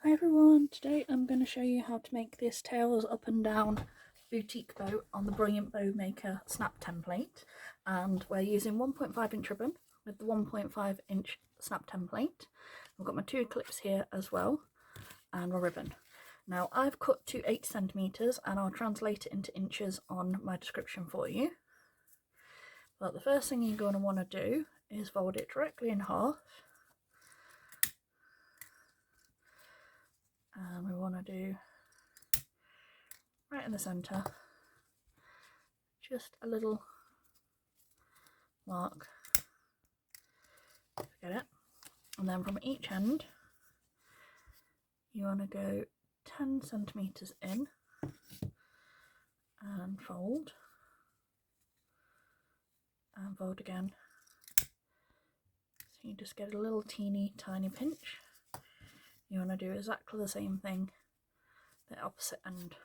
Hi everyone, today I'm going to show you how to make this tails up and down boutique bow on the Brilliant Bow Maker snap template, and we're using 1.5 inch ribbon with the 1.5 inch snap template. I've got my two clips here as well and my ribbon. Now I've cut to 8 centimeters and I'll translate it into inches on my description for you. But the first thing you're going to want to do is fold it directly in half. And we want to do right in the centre just a little mark, get it, and then from each end you want to go 10 centimeters in and fold again, so you just get a little teeny tiny pinch. You want to do exactly the same thing the opposite end.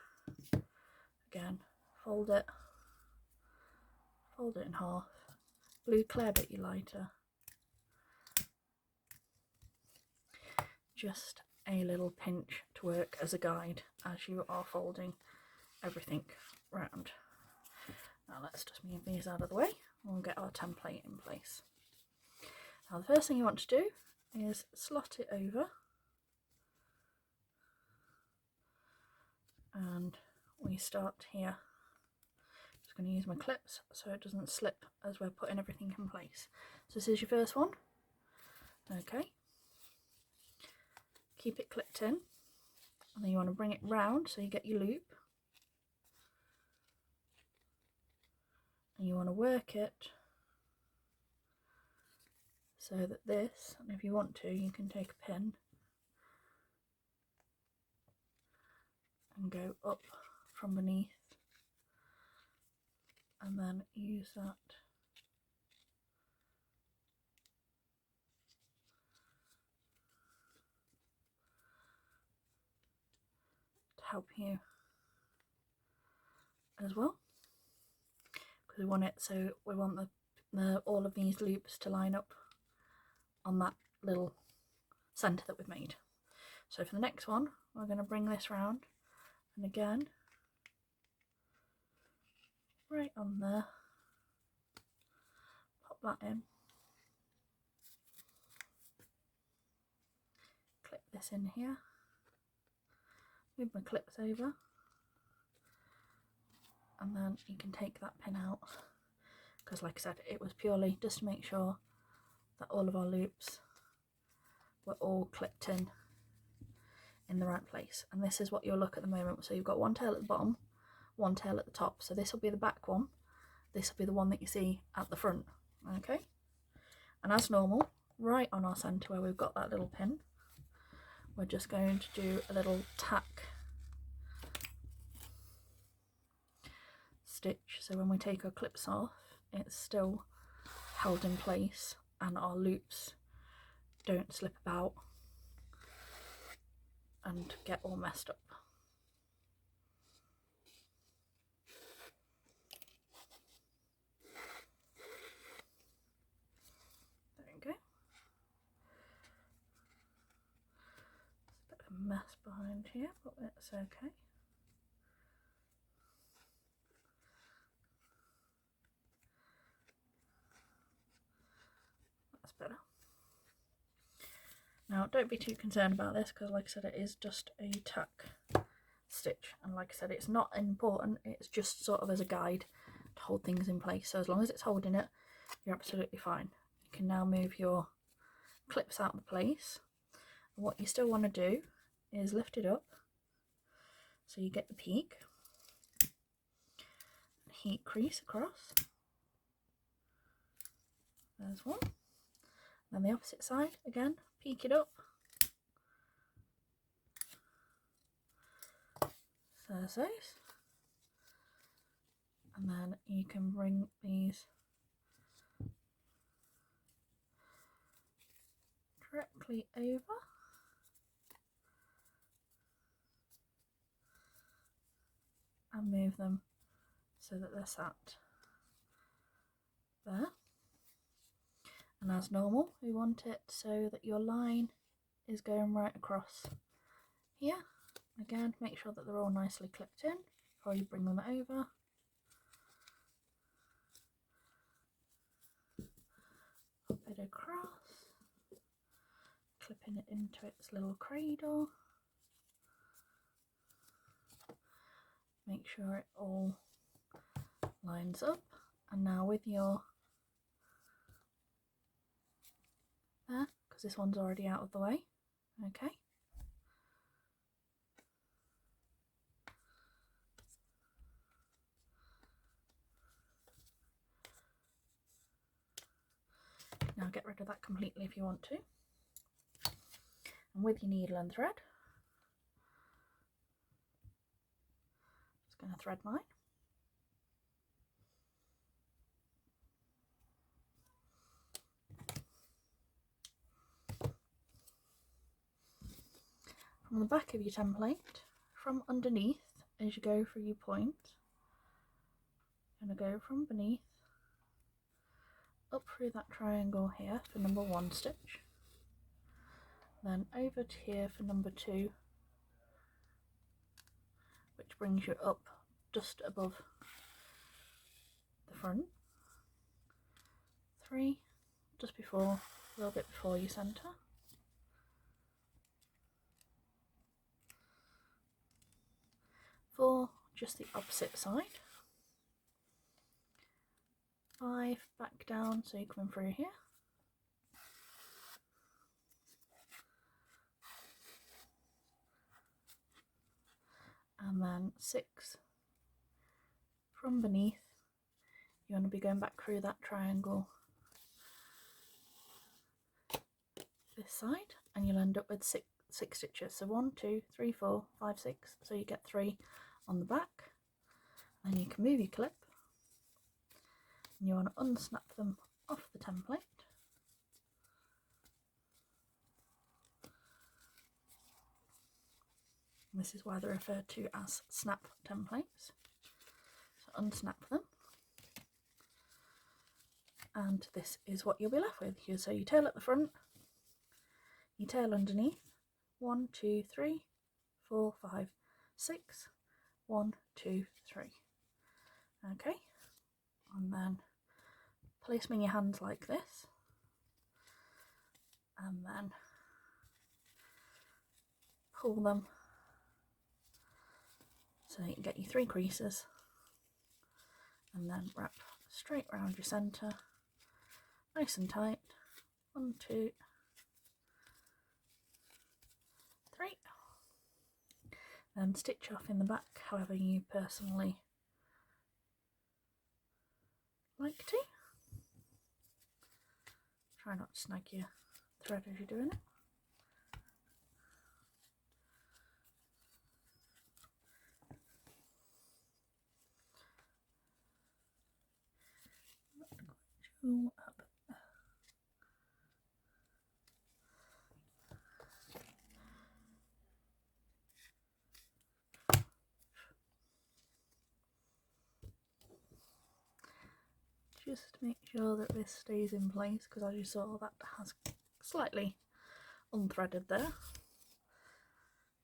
Again, fold it in half, blue clear bit you lighter, just a little pinch to work as a guide as you are folding everything round. Now let's just move these out of the way and we'll get our template in place. Now the first thing you want to do is slot it over, and we start here. Just going to use my clips so it doesn't slip as we're putting everything in place. So this is your first one. Okay, keep it clipped in, and then you want to bring it round so you get your loop, and you want to work it so that this, and if you want to you can take a pin and go up from beneath and then use that to help you as well, because we want it so we want the all of these loops to line up on that little centre that we've made. So for the next one we're going to bring this round, and again right on there, pop that in, clip this in here, move my clips over, and then you can take that pin out, because like I said it was purely just to make sure that all of our loops were all clipped in the right place. And this is what you'll look at the moment. So you've got one tail at the bottom, one tail at the top, so this will be the back one, this will be the one that you see at the front. Okay, and as normal, right on our centre where we've got that little pin, we're just going to do a little tack stitch, so when we take our clips off it's still held in place and our loops don't slip about and get all messed up. There we go. It's a bit of a mess behind here, but it's okay. That's better. Now don't be too concerned about this, because like I said it is just a tack stitch, and like I said it's not important, it's just sort of as a guide to hold things in place. So as long as it's holding it you're absolutely fine. You can now move your clips out of place, and what you still want to do is lift it up so you get the peak, heat crease across, there's one, and then the opposite side again, peek it up, there's those, and then you can bring these directly over and move them so that they're sat there. And as normal we want it so that your line is going right across here. Again, make sure that they're all nicely clipped in before you bring them over. Pop it across, clipping it into its little cradle. Make sure it all lines up, and now with your there, because this one's already out of the way. Okay. Now get rid of that completely if you want to. And with your needle and thread, just going to thread mine. From the back of your template, from underneath, as you go through your point, you're going to go from beneath up through that triangle here for number 1 stitch, then over to here for number 2, which brings you up just above the front, 3 just before, a little bit before your centre, 4 just the opposite side, 5 back down so you're coming through here, and then 6 from beneath. You want to be going back through that triangle this side, and you'll end up with six stitches. So 1, 2, 3, 4, 5, 6. So you get 3 on the back. Then you can move your clip, and you want to unsnap them off the template. This is why they're referred to as snap templates. So unsnap them, and this is what you'll be left with. So your tail at the front, your tail underneath, 1, 2, 3, 4, 5, 6, 1, 2, 3. Okay, and then place them in your hands like this, and then pull them so you can get your 3 creases, and then wrap straight around your centre, nice and tight. 1, 2, 3. Then stitch off in the back however you personally like to. Try not to snag your thread as you're doing it. Up. Just make sure that this stays in place, because as you saw, that has slightly unthreaded there.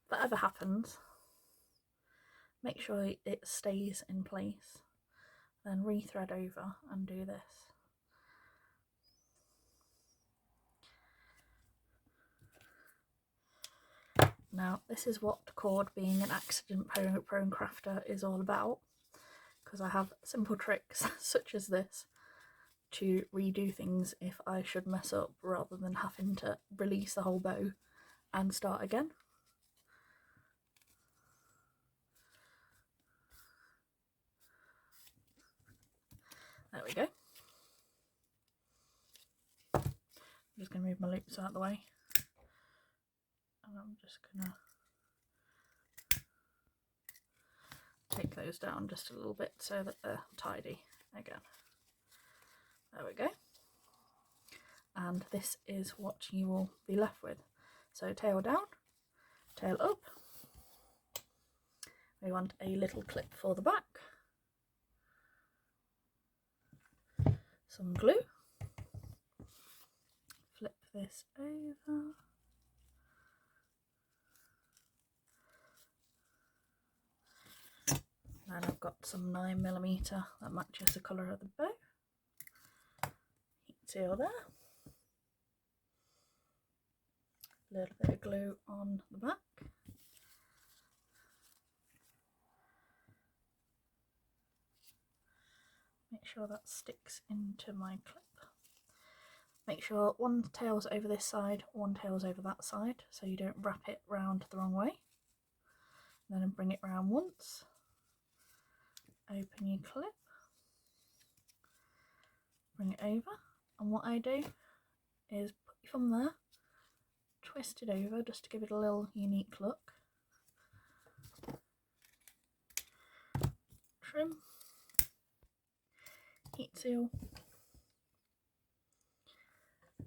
If that ever happens, make sure it stays in place, then rethread over and do this. Now this is what cord being an accident prone crafter is all about, because I have simple tricks such as this to redo things if I should mess up, rather than having to release the whole bow and start again. There we go. I'm just going to move my loops out of the way, and I'm just going to take those down just a little bit so that they're tidy again. There we go. And this is what you will be left with. So tail down, tail up. We want a little clip for the back, some glue, flip this over, And I've got some 9mm that matches the colour of the bow. Heat seal there. A little bit of glue on the back. Make sure that sticks into my clip. Make sure one tail's over this side, one tail's over that side, so you don't wrap it round the wrong way. Then bring it round once. Open your clip. Bring it over. And what I do is put your thumb there, twist it over just to give it a little unique look. Trim. Heat seal.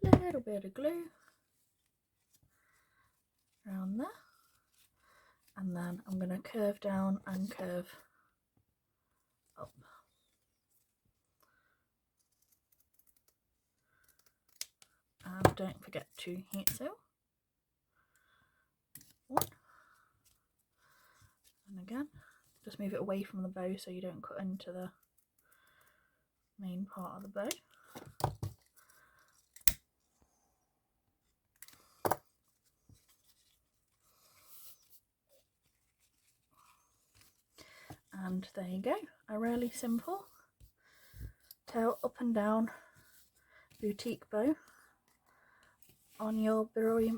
Little bit of glue around there, and then I'm going to curve down and curve up. And don't forget to heat seal. One. And again, just move it away from the bow so you don't cut into the main part of the bow. And there you go, a really simple tail up and down boutique bow on your brilliant